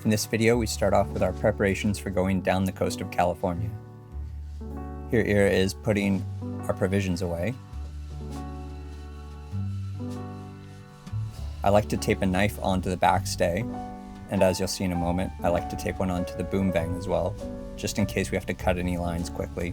In this video, we start off with our preparations for going down the coast of California. Here Ira is putting our provisions away. I like to tape a knife onto the backstay, and as you'll see in a moment, I like to tape one onto the boom bang as well, just in case we have to cut any lines quickly.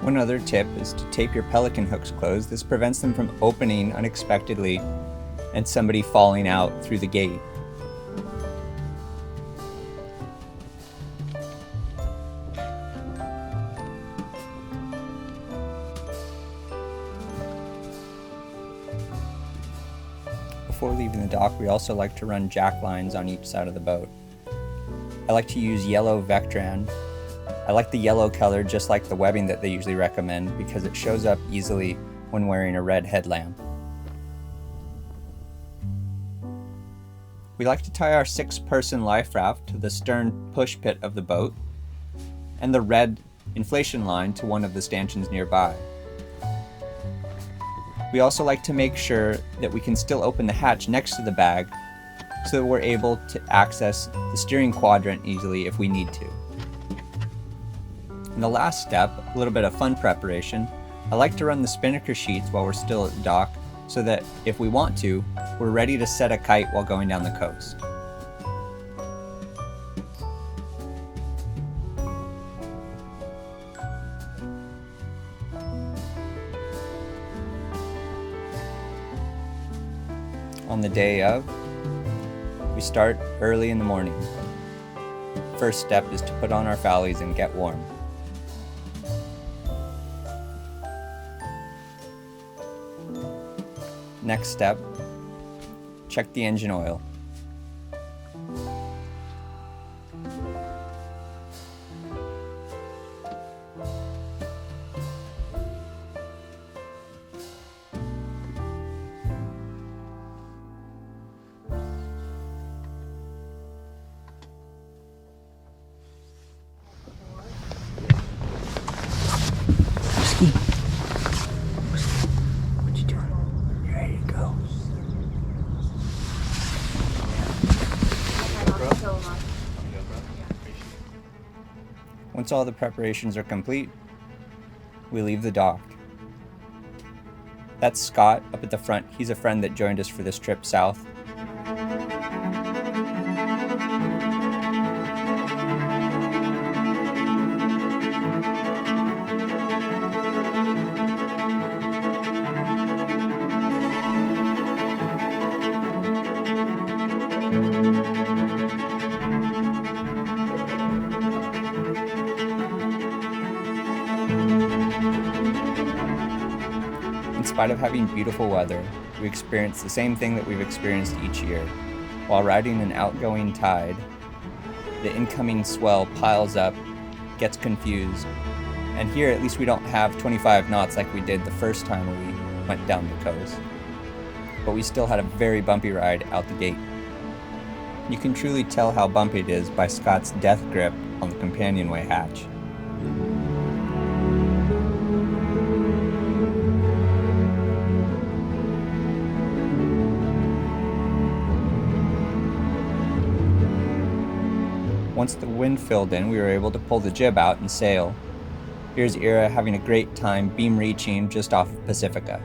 One other tip is to tape your pelican hooks closed. This prevents them from opening unexpectedly and somebody falling out through the gate. Before leaving the dock, we also like to run jack lines on each side of the boat. I like to use yellow Vectran. I like the yellow color just like the webbing that they usually recommend because it shows up easily when wearing a red headlamp. We like to tie our 6-person life raft to the stern push pit of the boat and the red inflation line to one of the stanchions nearby. We also like to make sure that we can still open the hatch next to the bag so that we're able to access the steering quadrant easily if we need to. And the last step, a little bit of fun preparation, I like to run the spinnaker sheets while we're still at the dock so that if we want to, we're ready to set a kite while going down the coast. On the day of, we start early in the morning. First step is to put on our fallies and get warm. Next step, check the engine oil. Once all the preparations are complete, we leave the dock. That's Scott up at the front. He's a friend that joined us for this trip south. In spite of having beautiful weather, we experience the same thing that we've experienced each year. While riding an outgoing tide, the incoming swell piles up, gets confused, and here at least we don't have 25 knots like we did the first time we went down the coast. But we still had a very bumpy ride out the gate. You can truly tell how bumpy it is by Scott's death grip on the companionway hatch. Once the wind filled in, we were able to pull the jib out and sail. Here's Ira having a great time beam reaching just off of Pacifica.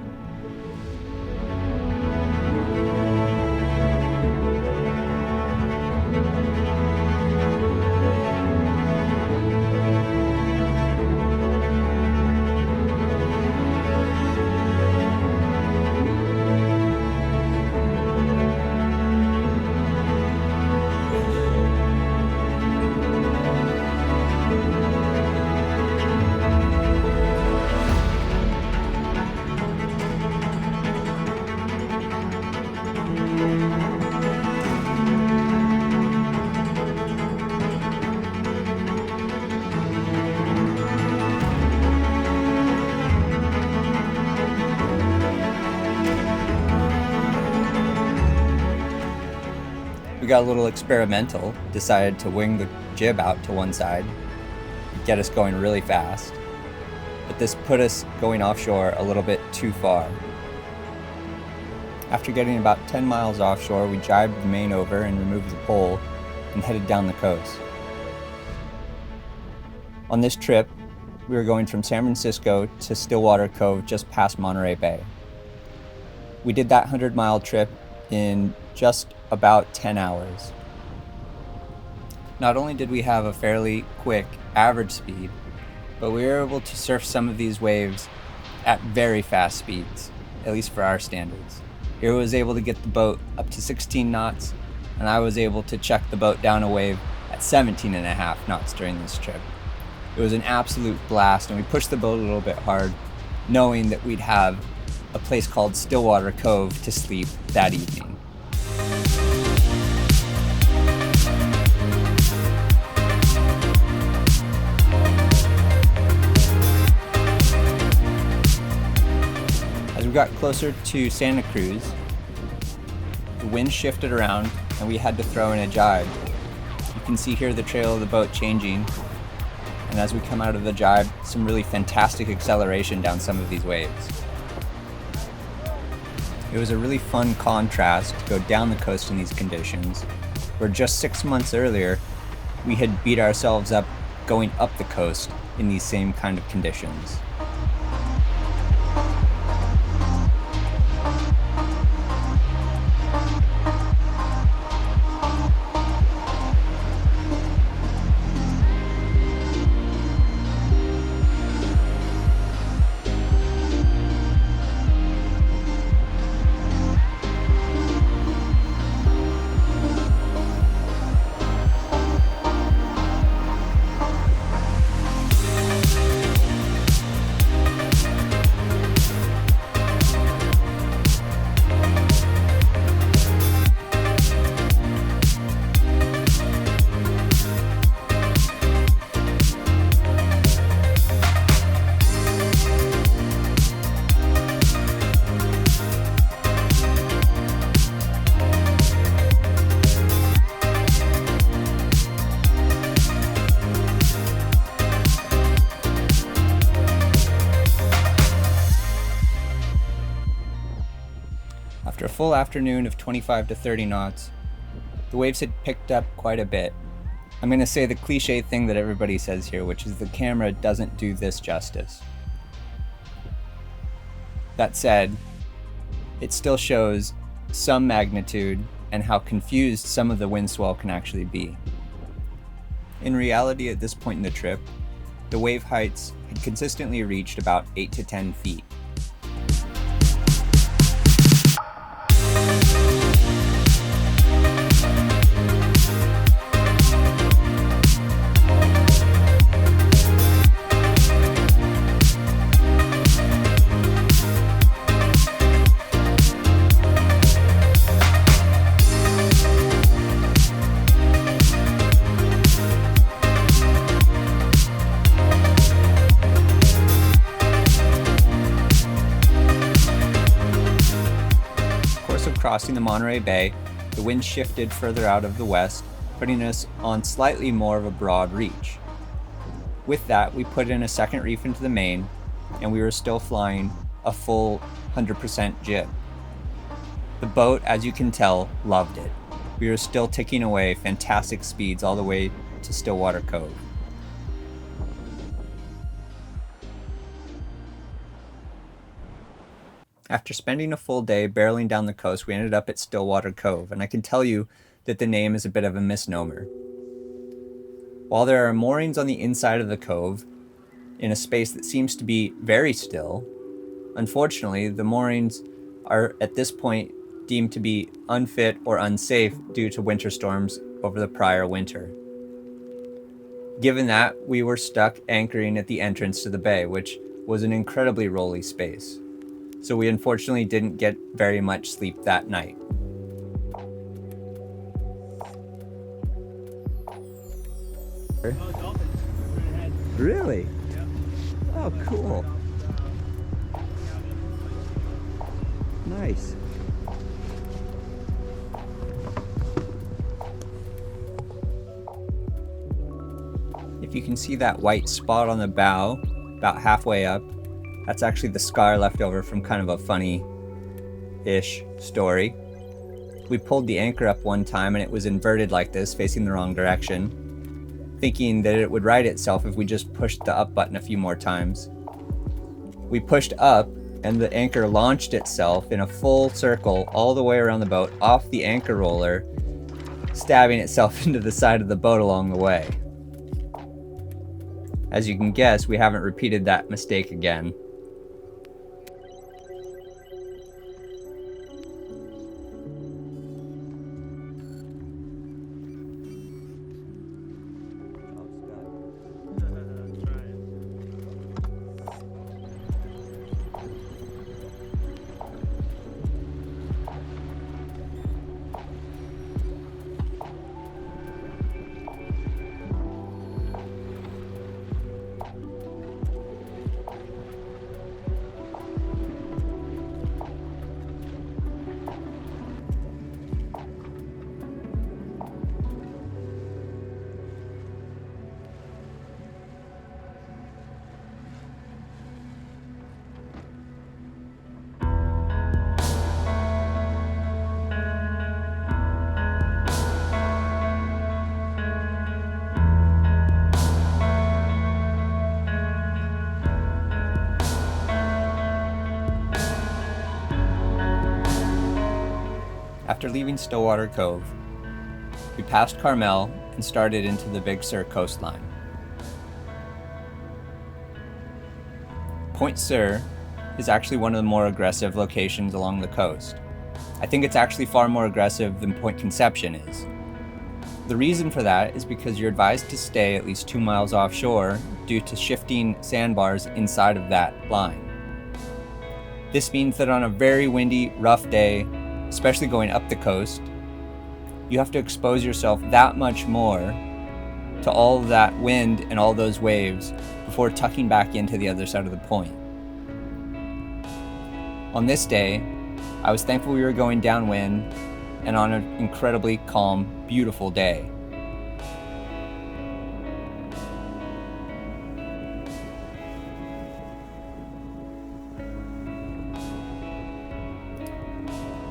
We got a little experimental, decided to wing the jib out to one side, get us going really fast, but this put us going offshore a little bit too far. After getting about 10 miles offshore, we jibed the main over and removed the pole and headed down the coast. On this trip, we were going from San Francisco to Stillwater Cove just past Monterey Bay. We did that 100-mile trip in just about 10 hours. Not only did we have a fairly quick average speed, but we were able to surf some of these waves at very fast speeds, at least for our standards. Hero was able to get the boat up to 16 knots, and I was able to check the boat down a wave at 17.5 knots during this trip. It was an absolute blast, and we pushed the boat a little bit hard, knowing that we'd have a place called Stillwater Cove to sleep that evening. As we got closer to Santa Cruz, the wind shifted around and we had to throw in a jibe. You can see here the trail of the boat changing, and as we come out of the jibe, some really fantastic acceleration down some of these waves. It was a really fun contrast to go down the coast in these conditions, where just 6 months earlier, we had beat ourselves up going up the coast in these same kind of conditions. After a full afternoon of 25 to 30 knots, the waves had picked up quite a bit. I'm going to say the cliche thing that everybody says here, which is the camera doesn't do this justice. That said, it still shows some magnitude and how confused some of the wind swell can actually be. In reality, at this point in the trip, the wave heights had consistently reached about 8 to 10 feet. Crossing the Monterey Bay, the wind shifted further out of the west, putting us on slightly more of a broad reach. With that, we put in a second reef into the main, and we were still flying a full 100% jib. The boat, as you can tell, loved it. We were still ticking away fantastic speeds all the way to Stillwater Cove. After spending a full day barreling down the coast, we ended up at Stillwater Cove, and I can tell you that the name is a bit of a misnomer. While there are moorings on the inside of the cove, in a space that seems to be very still, unfortunately, the moorings are at this point deemed to be unfit or unsafe due to winter storms over the prior winter. Given that, we were stuck anchoring at the entrance to the bay, which was an incredibly rolly space. So we unfortunately didn't get very much sleep that night. Really? Yeah. Oh, cool. Nice. can see that white spot on the bow, about halfway up. That's actually the scar left over from kind of a funny-ish story. We pulled the anchor up one time and it was inverted like this, facing the wrong direction, thinking that it would right itself if we just pushed the up button a few more times. We pushed up and the anchor launched itself in a full circle all the way around the boat, off the anchor roller, stabbing itself into the side of the boat along the way. As you can guess, we haven't repeated that mistake again. After leaving Stillwater Cove, we passed Carmel and started into the Big Sur coastline. Point Sur is actually one of the more aggressive locations along the coast. I think it's actually far more aggressive than Point Conception is. The reason for that is because you're advised to stay at least 2 miles offshore due to shifting sandbars inside of that line. This means that on a very windy, rough day, especially going up the coast, you have to expose yourself that much more to all of that wind and all those waves before tucking back into the other side of the point. On this day, I was thankful we were going downwind and on an incredibly calm, beautiful day.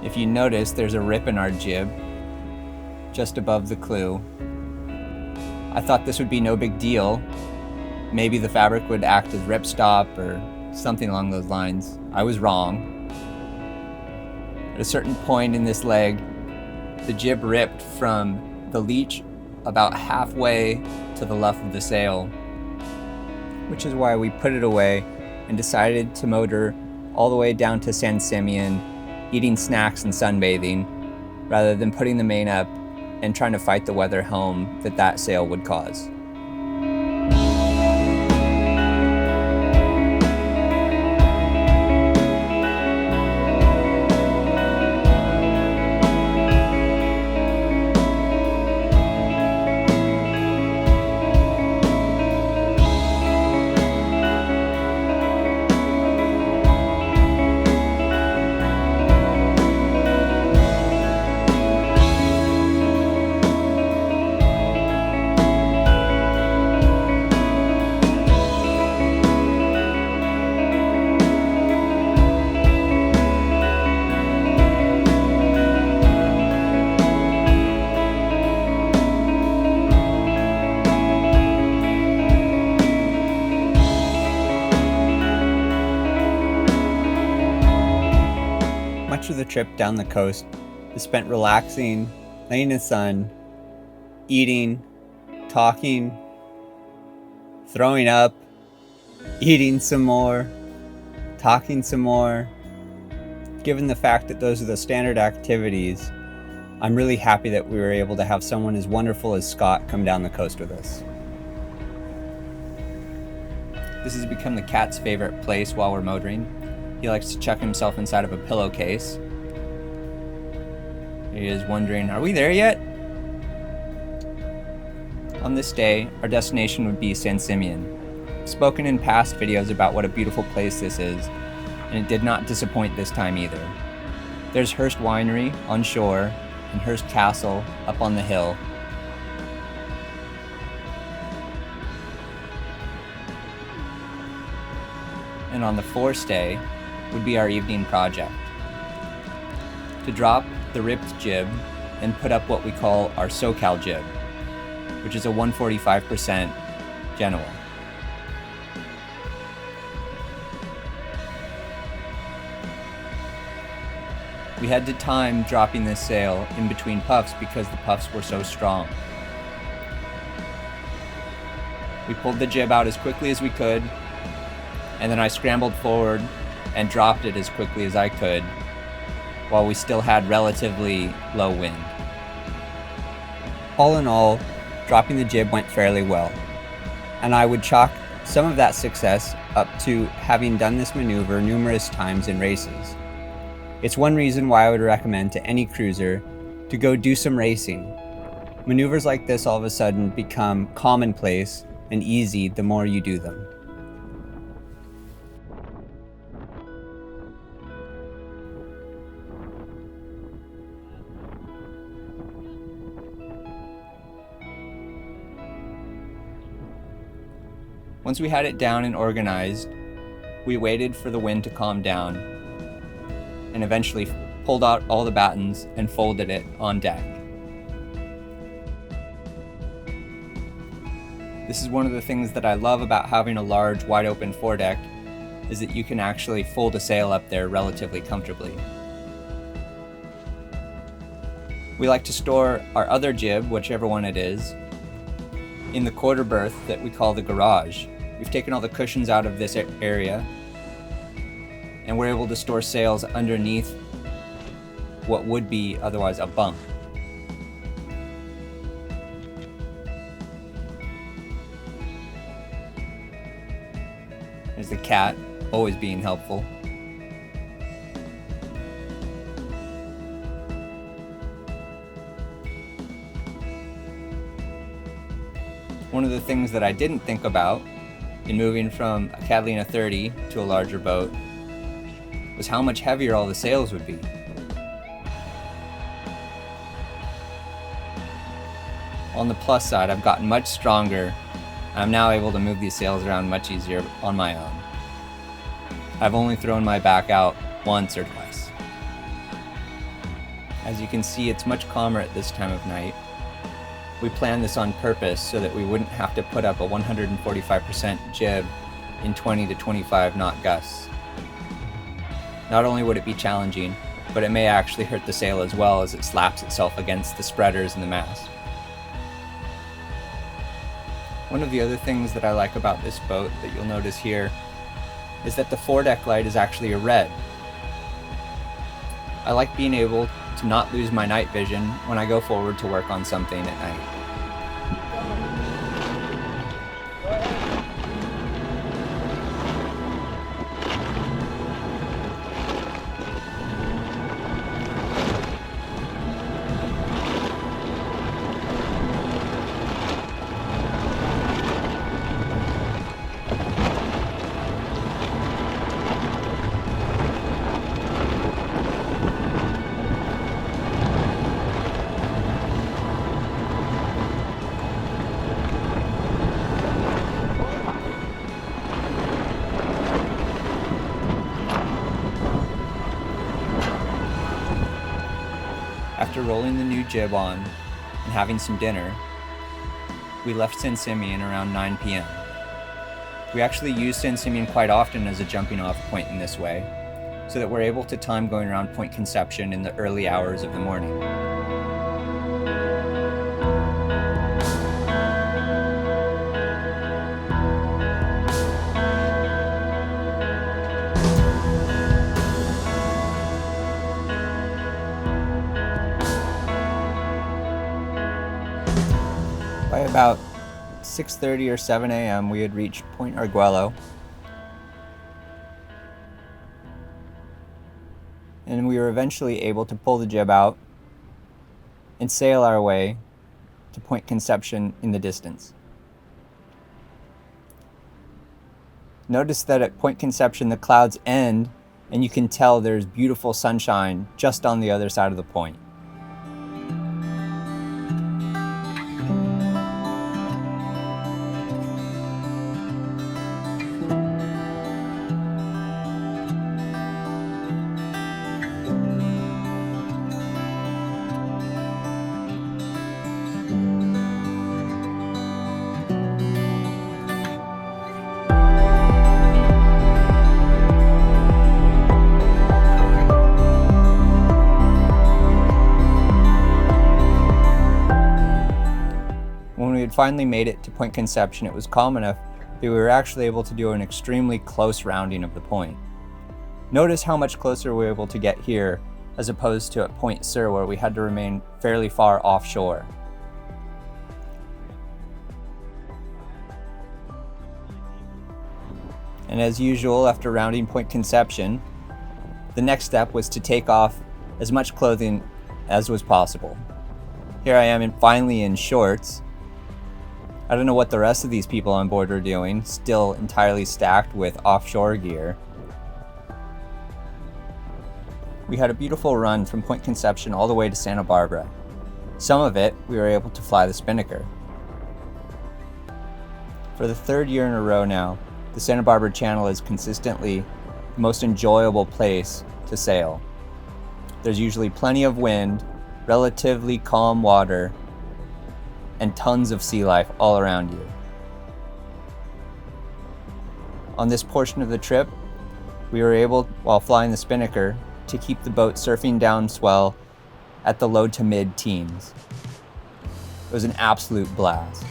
If you notice, there's a rip in our jib just above the clew. I thought this would be no big deal. Maybe the fabric would act as ripstop or something along those lines. I was wrong. At a certain point in this leg, the jib ripped from the leech about halfway to the left of the sail, which is why we put it away and decided to motor all the way down to San Simeon, eating snacks and sunbathing, rather than putting the main up and trying to fight the weather home that sail would cause. Much of the trip down the coast is spent relaxing, laying in the sun, eating, talking, throwing up, eating some more, talking some more. Given the fact that those are the standard activities, I'm really happy that we were able to have someone as wonderful as Scott come down the coast with us. This has become the cat's favorite place while we're motoring. He likes to chuck himself inside of a pillowcase. He is wondering, are we there yet? On this day, our destination would be San Simeon. I've spoken in past videos about what a beautiful place this is, and it did not disappoint this time either. There's Hearst Winery on shore and Hearst Castle up on the hill. and on the forestay would be our evening project. To drop the ripped jib and put up what we call our SoCal jib, which is a 145% Genoa. We had to time dropping this sail in between puffs because the puffs were so strong. We pulled the jib out as quickly as we could, and then I scrambled forward and dropped it as quickly as I could while we still had relatively low wind. All in all, dropping the jib went fairly well, and I would chalk some of that success up to having done this maneuver numerous times in races. It's one reason why I would recommend to any cruiser to go do some racing. Maneuvers like this all of a sudden become commonplace and easy the more you do them. Once we had it down and organized, we waited for the wind to calm down and eventually pulled out all the battens and folded it on deck. This is one of the things that I love about having a large, wide open foredeck, is that you can actually fold a sail up there relatively comfortably. We like to store our other jib, whichever one it is, in the quarter berth that we call the garage. We've taken all the cushions out of this area, and we're able to store sails underneath what would be otherwise a bunk. There's the cat, always being helpful. One of the things that I didn't think about in moving from a Catalina 30 to a larger boat was how much heavier all the sails would be. On the plus side, I've gotten much stronger. I'm now able to move these sails around much easier on my own. I've only thrown my back out once or twice. As you can see, it's much calmer at this time of night. We planned this on purpose so that we wouldn't have to put up a 145% jib in 20 to 25 knot gusts. Not only would it be challenging, but it may actually hurt the sail as well as it slaps itself against the spreaders and the mast. One of the other things that I like about this boat that you'll notice here is that the foredeck light is actually a red. I like being able to not lose my night vision when I go forward to work on something at night. After rolling the new jib on and having some dinner, we left San Simeon around 9 p.m. We actually use San Simeon quite often as a jumping off point in this way, so that we're able to time going around Point Conception in the early hours of the morning. By about 6:30 or 7 a.m. we had reached Point Arguello, and we were eventually able to pull the jib out and sail our way to Point Conception in the distance. Notice that at Point Conception the clouds end and you can tell there's beautiful sunshine just on the other side of the point. finally made it to Point Conception, it was calm enough that we were actually able to do an extremely close rounding of the point. Notice how much closer we were able to get here as opposed to at Point Sur, where we had to remain fairly far offshore. And as usual, after rounding Point Conception, the next step was to take off as much clothing as was possible. Here I am finally in shorts. I don't know what the rest of these people on board are doing, still entirely stacked with offshore gear. We had a beautiful run from Point Conception all the way to Santa Barbara. Some of it, we were able to fly the spinnaker. For the third year in a row now, the Santa Barbara Channel is consistently the most enjoyable place to sail. There's usually plenty of wind, relatively calm water, and tons of sea life all around you. On this portion of the trip, we were able, while flying the spinnaker, to keep the boat surfing down swell at the low to mid-teens. It was an absolute blast.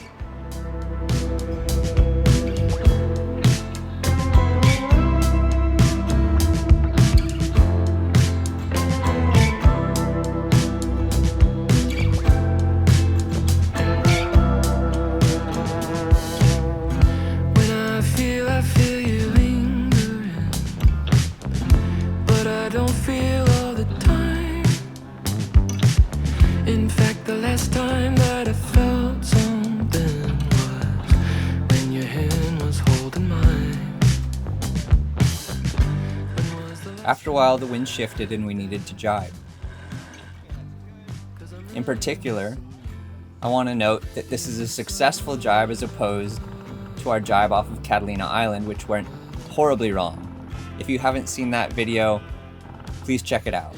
After a while, the wind shifted and we needed to jibe. In particular, I want to note that this is a successful jibe as opposed to our jibe off of Catalina Island, which went horribly wrong. If you haven't seen that video, please check it out.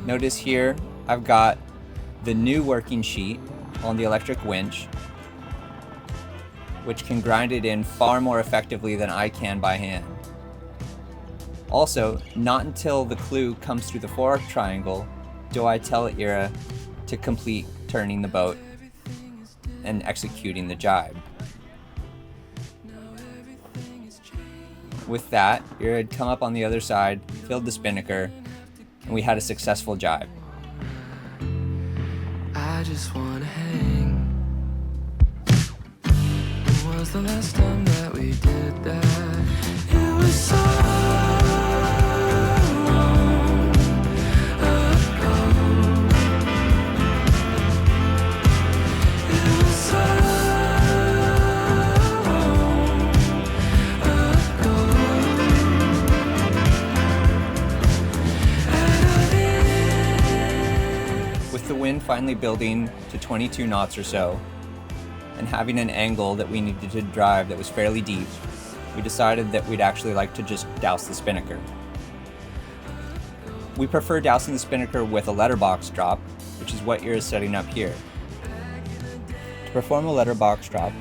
Notice here, I've got the new working sheet on the electric winch, which can grind it in far more effectively than I can by hand. Also, not until the clue comes through the fork triangle do I tell Ira to complete turning the boat and executing the jibe. With that, Ira had come up on the other side, filled the spinnaker, and we had a successful jibe. I just wanna hang. When was the last time that we did that? It was so long ago. It was so long ago. With the wind finally building to 22 knots or so, and having an angle that we needed to drive that was fairly deep, we decided that we'd actually like to just douse the spinnaker. We prefer dousing the spinnaker with a letterbox drop, which is what Ira's setting up here. To perform a letterbox drop,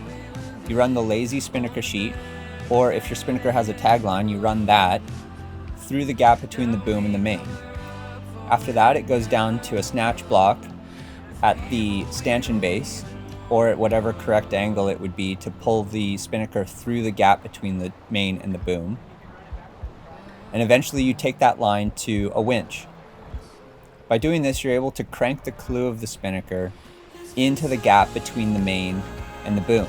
you run the lazy spinnaker sheet, or if your spinnaker has a tagline, you run that through the gap between the boom and the main. After that, it goes down to a snatch block at the stanchion base, or at whatever correct angle it would be to pull the spinnaker through the gap between the main and the boom. And eventually you take that line to a winch. By doing this, you're able to crank the clew of the spinnaker into the gap between the main and the boom.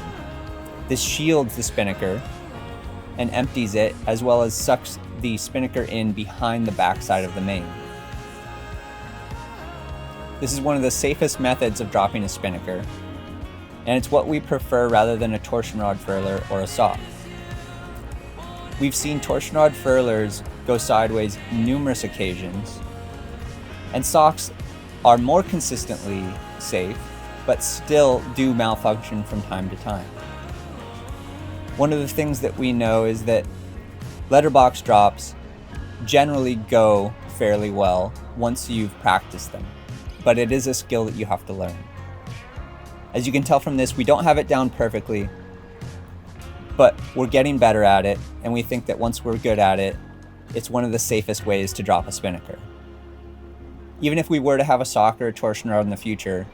This shields the spinnaker and empties it, as well as sucks the spinnaker in behind the backside of the main. This is one of the safest methods of dropping a spinnaker, and it's what we prefer rather than a torsion rod furler or a sock. We've seen torsion rod furlers go sideways numerous occasions, and socks are more consistently safe, but still do malfunction from time to time. One of the things that we know is that letterbox drops generally go fairly well once you've practiced them, but it is a skill that you have to learn. As you can tell from this, we don't have it down perfectly, but we're getting better at it, and we think that once we're good at it, it's one of the safest ways to drop a spinnaker. Even if we were to have a sock or a torsion rod in the future,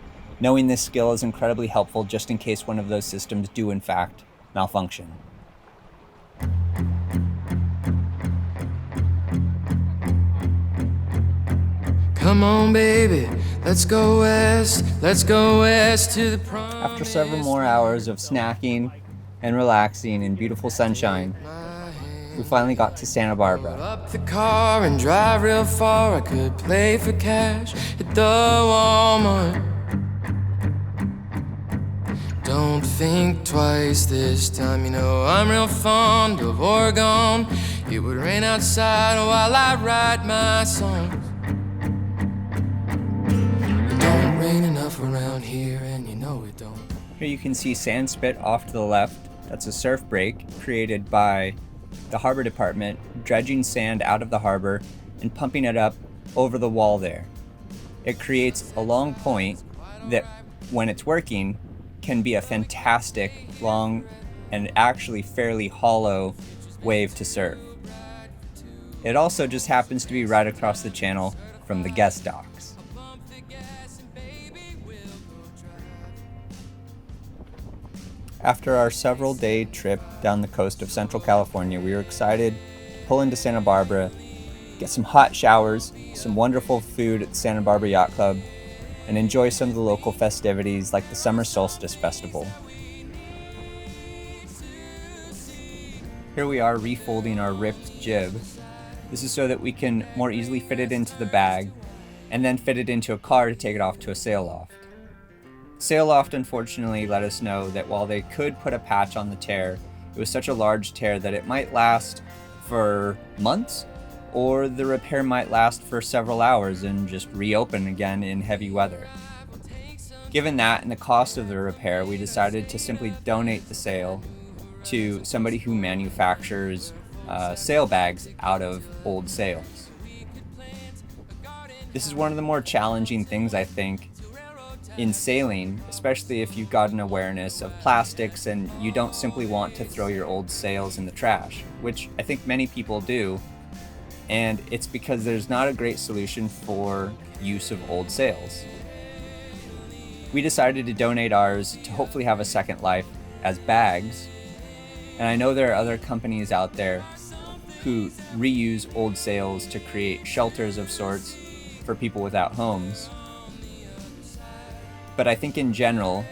Knowing this skill is incredibly helpful just in case one of those systems do in fact malfunction. Come on, baby, let's go west to the prom. After several more hours of snacking and relaxing in beautiful sunshine, we finally got to Santa Barbara. Up the car and drive real far. I could play for cash at the Walmart. Don't think twice this time, you know I'm real fond of Oregon. It would rain outside while I write my songs. It don't rain enough around here, and you know it don't. Here you can see Sand Spit off to the left. That's a surf break created by the harbor department, dredging sand out of the harbor and pumping it up over the wall there. It creates a long point that, when it's working, can be a fantastic, long, and actually fairly hollow wave to surf. It also just happens to be right across the channel from the guest docks. After our several-day trip down the coast of Central California, we were excited to pull into Santa Barbara, get some hot showers, some wonderful food at the Santa Barbara Yacht Club, and enjoy some of the local festivities like the Summer Solstice Festival. Here we are refolding our ripped jib. This is so that we can more easily fit it into the bag and then fit it into a car to take it off to a sail loft. Sail loft unfortunately let us know that while they could put a patch on the tear, it was such a large tear that it might last for months, or the repair might last for several hours and just reopen again in heavy weather. Given that and the cost of the repair, we decided to simply donate the sail to somebody who manufactures sail bags out of old sails. This is one of the more challenging things, I think, in sailing, especially if you've got an awareness of plastics and you don't simply want to throw your old sails in the trash, which I think many people do. And it's because there's not a great solution for use of old sails. We decided to donate ours to hopefully have a second life as bags. And I know there are other companies out there who reuse old sails to create shelters of sorts for people without homes. But I think in general,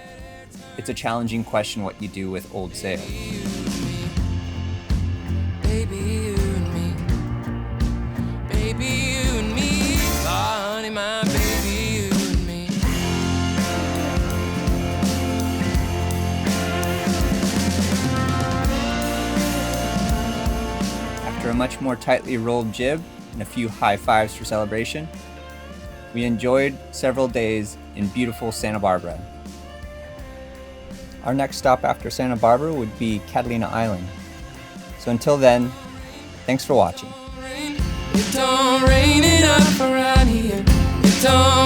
it's a challenging question what you do with old sails. After a much more tightly rolled jib and a few high fives for celebration, we enjoyed several days in beautiful Santa Barbara. Our next stop after Santa Barbara would be Catalina Island. So until then, thanks for watching. It don't rain enough around here. It don't